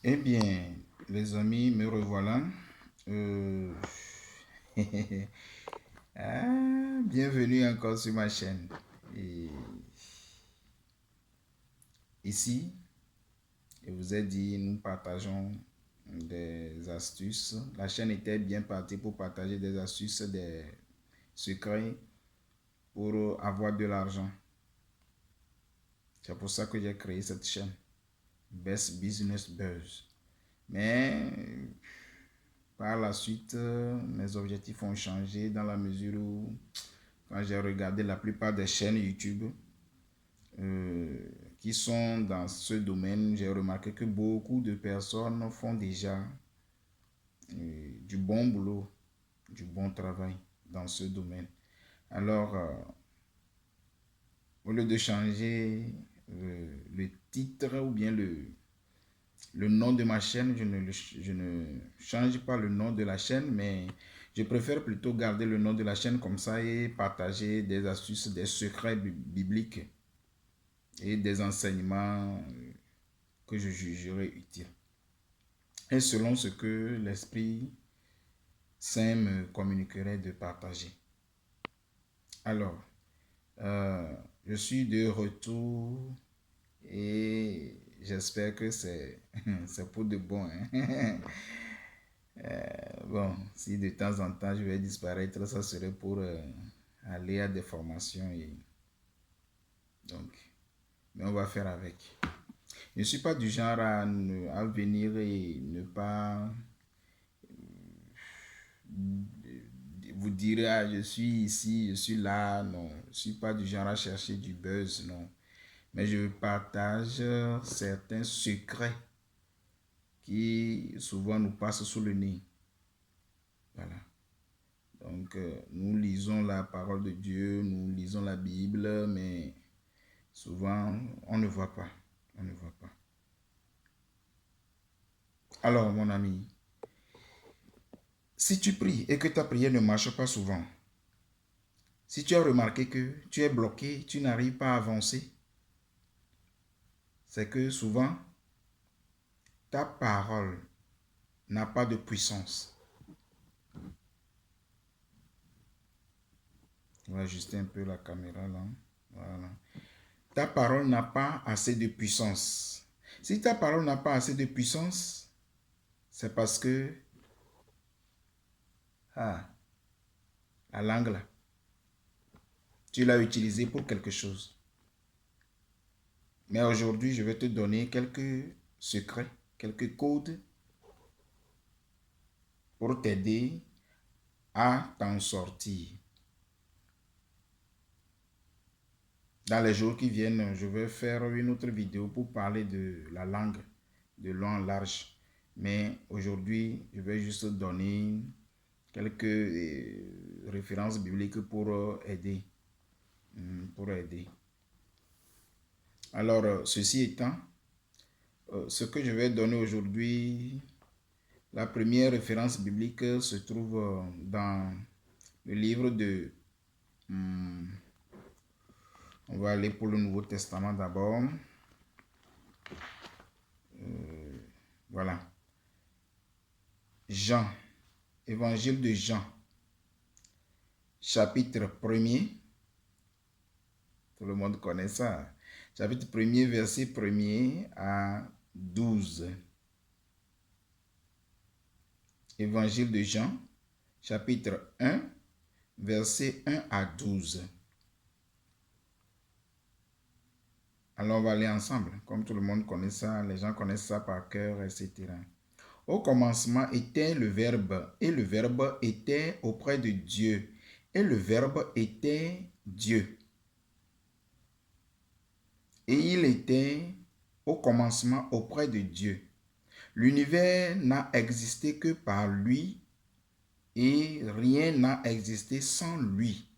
Eh bien, les amis, me revoilà. Euh, bienvenue encore sur ma chaîne. Et ici, je vous ai dit, nous partageons des astuces. La chaîne était bien partie pour partager des astuces, des secrets pour avoir de l'argent. C'est pour ça que j'ai créé cette chaîne. Best Business Buzz. Mais par la suite, mes objectifs ont changé dans la mesure où, quand j'ai regardé la plupart des chaînes YouTube euh, qui sont dans ce domaine, j'ai remarqué que beaucoup de personnes font déjà du bon boulot, du bon travail dans ce domaine. Alors, au lieu de changer le titre ou bien le nom de ma chaîne, je ne change pas le nom de la chaîne, mais je préfère plutôt garder le nom de la chaîne comme ça et partager des astuces, des secrets bibliques et des enseignements que je jugerai utiles. Et selon ce que l'Esprit Saint me communiquerait de partager. Alors, je suis de retour et j'espère que c'est pour de bon. Hein? Bon, si de temps en temps je vais disparaître, ça serait pour aller à des formations. Donc, mais on va faire avec. Je ne suis pas du genre à venir et ne pas vous dire ah, je suis ici, je suis là. Non, je ne suis pas du genre à chercher du buzz, non. Mais je partage certains secrets qui souvent nous passent sous le nez. Voilà. Donc, nous lisons la parole de Dieu, nous lisons la Bible, mais souvent, on ne voit pas. On ne voit pas. Alors, mon ami, si tu pries et que ta prière ne marche pas souvent, si tu as remarqué que tu es bloqué, tu n'arrives pas à avancer, c'est que souvent, ta parole n'a pas de puissance. On va ajuster un peu la caméra là. Voilà. Ta parole n'a pas assez de puissance. Si ta parole n'a pas assez de puissance, c'est parce que la langue là, tu l'as utilisée pour quelque chose. Mais aujourd'hui, je vais te donner quelques secrets, quelques codes pour t'aider à t'en sortir. Dans les jours qui viennent, je vais faire une autre vidéo pour parler de la langue de long en large. Mais aujourd'hui, je vais juste donner quelques références bibliques pour aider. Pour aider. Alors, ceci étant, ce que je vais donner aujourd'hui, la première référence biblique se trouve dans le livre de... on va aller pour le Nouveau Testament d'abord. Voilà. Jean, évangile de Jean, chapitre 1er. Tout le monde connaît ça. Chapitre 1er, verset 1er à 12. Évangile de Jean, chapitre 1, verset 1 à 12. Alors on va aller ensemble. Comme tout le monde connaît ça, les gens connaissent ça par cœur, etc. Au commencement était le Verbe, et le Verbe était auprès de Dieu, et le Verbe était Dieu. Et il était au commencement auprès de Dieu. L'univers n'a existé que par lui, et rien n'a existé sans lui.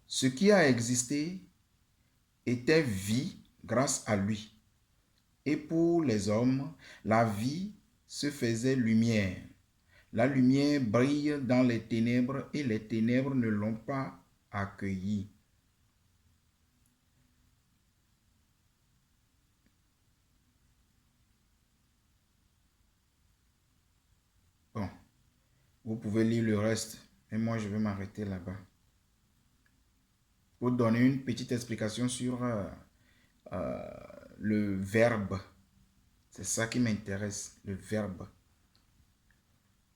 Ce qui a existé était vie grâce à lui. Et pour les hommes, la vie se faisait lumière. La lumière brille dans les ténèbres et les ténèbres ne l'ont pas accueillie. Vous pouvez lire le reste. Et moi, je vais m'arrêter là-bas. Pour donner une petite explication sur le verbe. C'est ça qui m'intéresse, le verbe.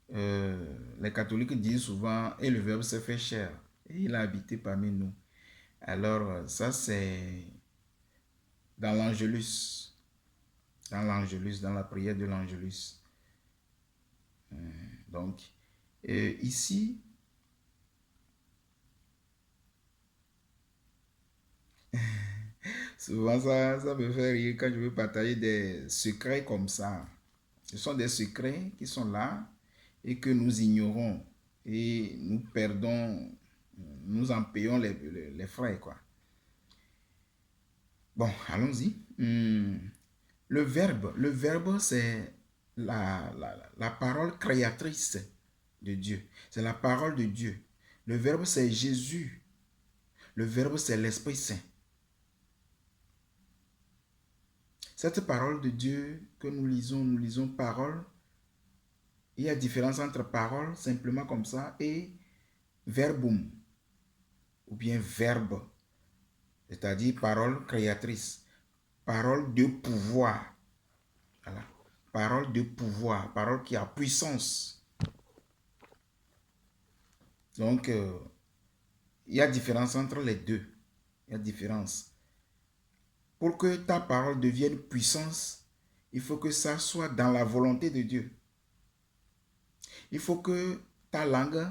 Les catholiques disent souvent, et le verbe s'est fait chair. Et il a habité parmi nous. Alors, ça c'est dans l'Angelus. Dans l'Angelus, dans la prière de l'Angelus. Donc, ici, souvent ça me fait rire quand je veux partager des secrets comme ça. Ce sont des secrets qui sont là et que nous ignorons et nous perdons, nous en payons les frais, quoi. Bon, allons-y. Le verbe c'est la parole créatrice de Dieu. C'est la parole de Dieu. Le verbe c'est Jésus. Le verbe c'est l'Esprit Saint. Cette parole de Dieu que nous lisons parole. Il y a différence entre parole, simplement comme ça, et verbum, ou bien verbe, c'est-à-dire parole créatrice, parole de pouvoir. Voilà. Parole de pouvoir, parole qui a puissance. Donc, il y a différence entre les deux. Il y a différence. Pour que ta parole devienne puissance, il faut que ça soit dans la volonté de Dieu. Il faut que ta langue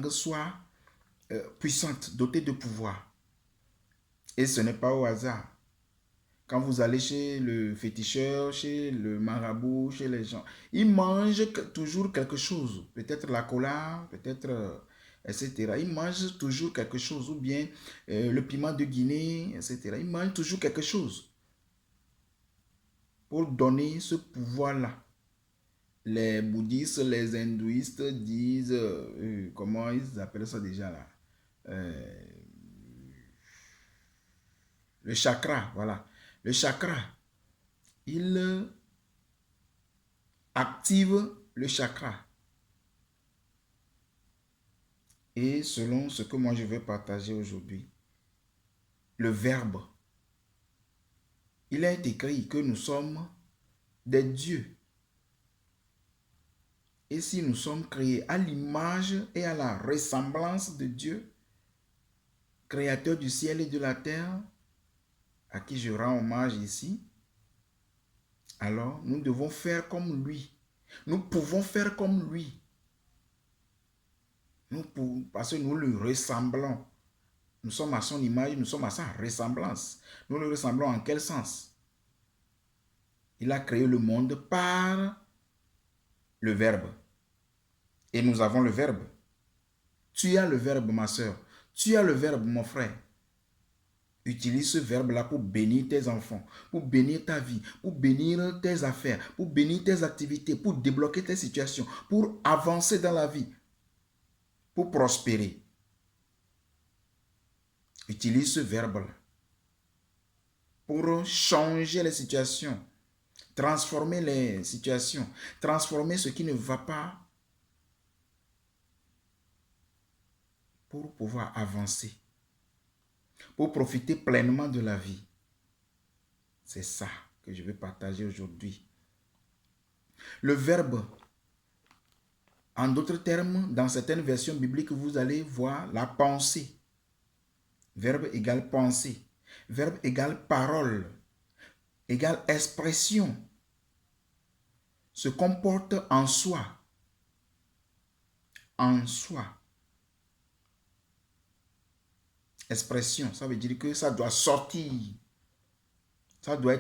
soit puissante, dotée de pouvoir. Et ce n'est pas au hasard. Quand vous allez chez le féticheur, chez le marabout, chez les gens, ils mangent toujours quelque chose. Peut-être la cola, peut-être, etc. Ils mangent toujours quelque chose. Ou bien le piment de Guinée, etc. Ils mangent toujours quelque chose pour donner ce pouvoir-là. Les bouddhistes, les hindouistes disent, comment ils appellent ça déjà là? Le chakra, voilà. Le chakra, il active le chakra. Et selon ce que moi je vais partager aujourd'hui, le verbe, il est écrit que nous sommes des dieux. Et si nous sommes créés à l'image et à la ressemblance de Dieu, créateur du ciel et de la terre, à qui je rends hommage ici, alors nous devons faire comme lui. Nous pouvons faire comme lui. Parce que nous lui ressemblons. Nous sommes à son image, nous sommes à sa ressemblance. Nous le ressemblons en quel sens? Il a créé le monde par le verbe. Et nous avons le verbe. Tu as le verbe, ma soeur. Tu as le verbe, mon frère. Utilise ce verbe-là pour bénir tes enfants, pour bénir ta vie, pour bénir tes affaires, pour bénir tes activités, pour débloquer tes situations, pour avancer dans la vie, pour prospérer. Utilise ce verbe-là pour changer les situations, transformer les situations, transformer ce qui ne va pas pour pouvoir avancer, pour profiter pleinement de la vie. C'est ça que je vais partager aujourd'hui. Le verbe, en d'autres termes, dans certaines versions bibliques, vous allez voir la pensée. Verbe égale pensée. Verbe égale parole. Égale expression. Se comporte en soi. En soi. Expression, ça veut dire que ça doit sortir. Ça doit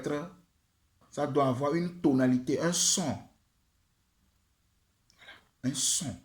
avoir une tonalité, un son. Voilà, un son.